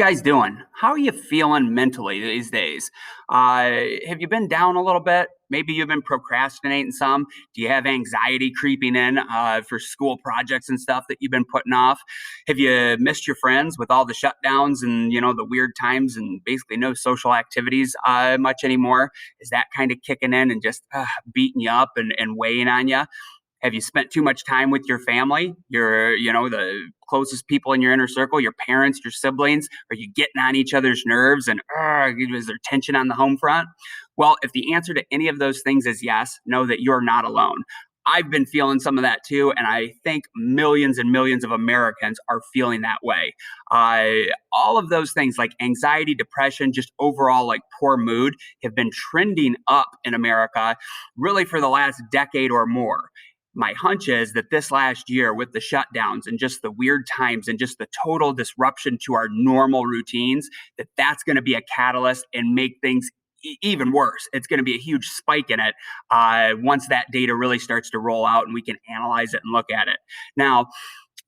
Guys doing? How are you feeling mentally these days? Have you been down a little bit? Maybe you've been procrastinating some. Do you have anxiety creeping in for school projects and stuff that you've been putting off? Have you missed your friends with all the shutdowns and the weird times and basically no social activities much anymore? Is that kind of kicking in and just beating you up and weighing on you? Have you spent too much time with your family, the closest people in your inner circle, your parents, your siblings? Are you getting on each other's nerves and is there tension on the home front? Well, if the answer to any of those things is yes, know that you're not alone. I've been feeling some of that too, and I think millions and millions of Americans are feeling that way. All of those things like anxiety, depression, just overall like poor mood have been trending up in America really for the last decade or more. My hunch is that this last year, with the shutdowns and just the weird times and just the total disruption to our normal routines, that's going to be a catalyst and make things even worse. It's going to be a huge spike in it once that data really starts to roll out and we can analyze it and look at it. Now,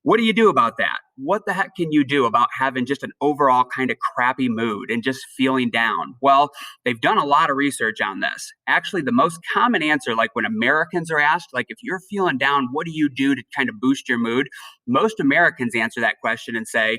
what do you do about that? What the heck can you do about having just an overall kind of crappy mood and just feeling down? Well, they've done a lot of research on this. Actually, the most common answer, like when Americans are asked, like if you're feeling down, what do you do to kind of boost your mood? Most Americans answer that question and say,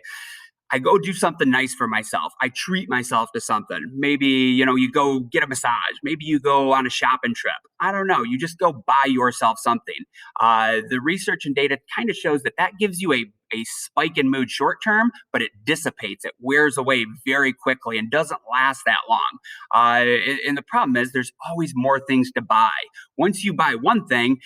I go do something nice for myself. I treat myself to something. Maybe, you go get a massage. Maybe you go on a shopping trip. I don't know. You just go buy yourself something. The research and data kind of shows that gives you a spike in mood short term, but it dissipates. It wears away very quickly and doesn't last that long. And the problem is there's always more things to buy. Once you buy one thing,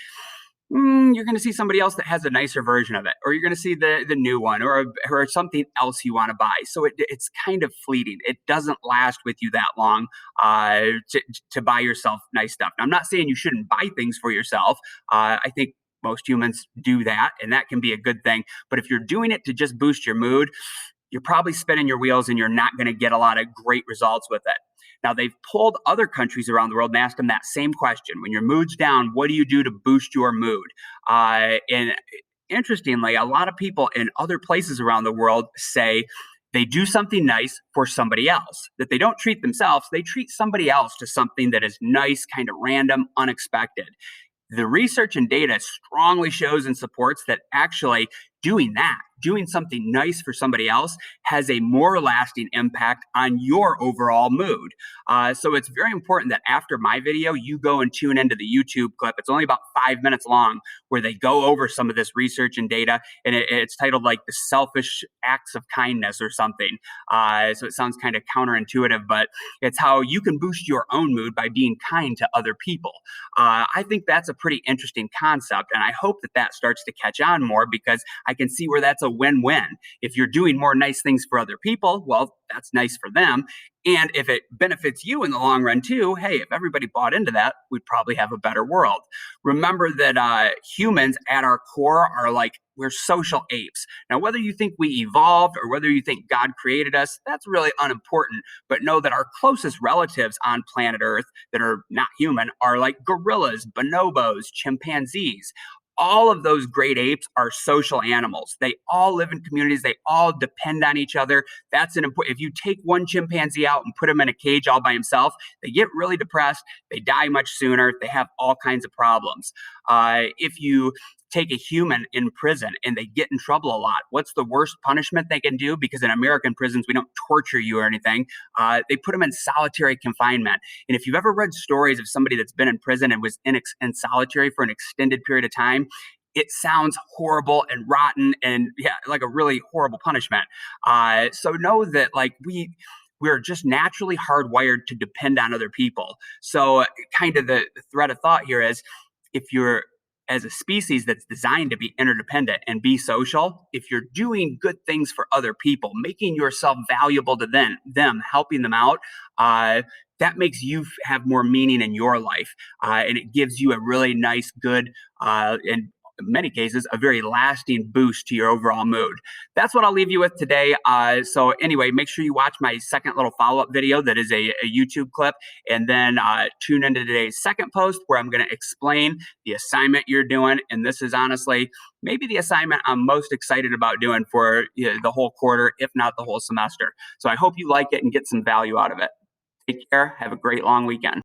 you're going to see somebody else that has a nicer version of it, or you're going to see the new one, or something else you want to buy. So it's kind of fleeting. It doesn't last with you that long to buy yourself nice stuff. Now, I'm not saying you shouldn't buy things for yourself. I think most humans do that, and that can be a good thing. But if you're doing it to just boost your mood, you're probably spinning your wheels and you're not going to get a lot of great results with it. Now, they've pulled other countries around the world and asked them that same question. When your mood's down, what do you do to boost your mood? And interestingly, a lot of people in other places around the world say they do something nice for somebody else, that they don't treat themselves, they treat somebody else to something that is nice, kind of random, unexpected. The research and data strongly shows and supports that actually doing something nice for somebody else has a more lasting impact on your overall mood. So it's very important that after my video, you go and tune into the YouTube clip. It's only about 5 minutes long where they go over some of this research and data. And it's titled like The Selfish Acts of Kindness or something. So it sounds kind of counterintuitive, but it's how you can boost your own mood by being kind to other people. I think that's a pretty interesting concept. And I hope that starts to catch on more because I can see where that's a win-win. If you're doing more nice things for other people, well, that's nice for them. And if it benefits you in the long run too, hey, if everybody bought into that, we'd probably have a better world. Remember that humans at our core are we're social apes. Now, whether you think we evolved or whether you think God created us, that's really unimportant. But know that our closest relatives on planet Earth that are not human are like gorillas, bonobos, chimpanzees. All of those great apes are social animals. They all live in communities. They all depend on each other. That's an important. If you take one chimpanzee out and put him in a cage all by himself, they get really depressed. They die much sooner. They have all kinds of problems. If you take a human in prison and they get in trouble a lot, what's the worst punishment they can do? Because in American prisons, we don't torture you or anything. They put them in solitary confinement. And if you've ever read stories of somebody that's been in prison and was in solitary for an extended period of time, it sounds horrible and rotten and like a really horrible punishment. So know that we're just naturally hardwired to depend on other people. So kind of the thread of thought here is if you're as a species that's designed to be interdependent and be social, if you're doing good things for other people, making yourself valuable to them helping them out, that makes you have more meaning in your life. And it gives you a really nice, good, and in many cases, a very lasting boost to your overall mood. That's what I'll leave you with today. So anyway, make sure you watch my second little follow-up video that is a YouTube clip, and then tune into today's second post where I'm going to explain the assignment you're doing. And this is honestly maybe the assignment I'm most excited about doing for the whole quarter, if not the whole semester. So I hope you like it and get some value out of it. Take care. Have a great long weekend.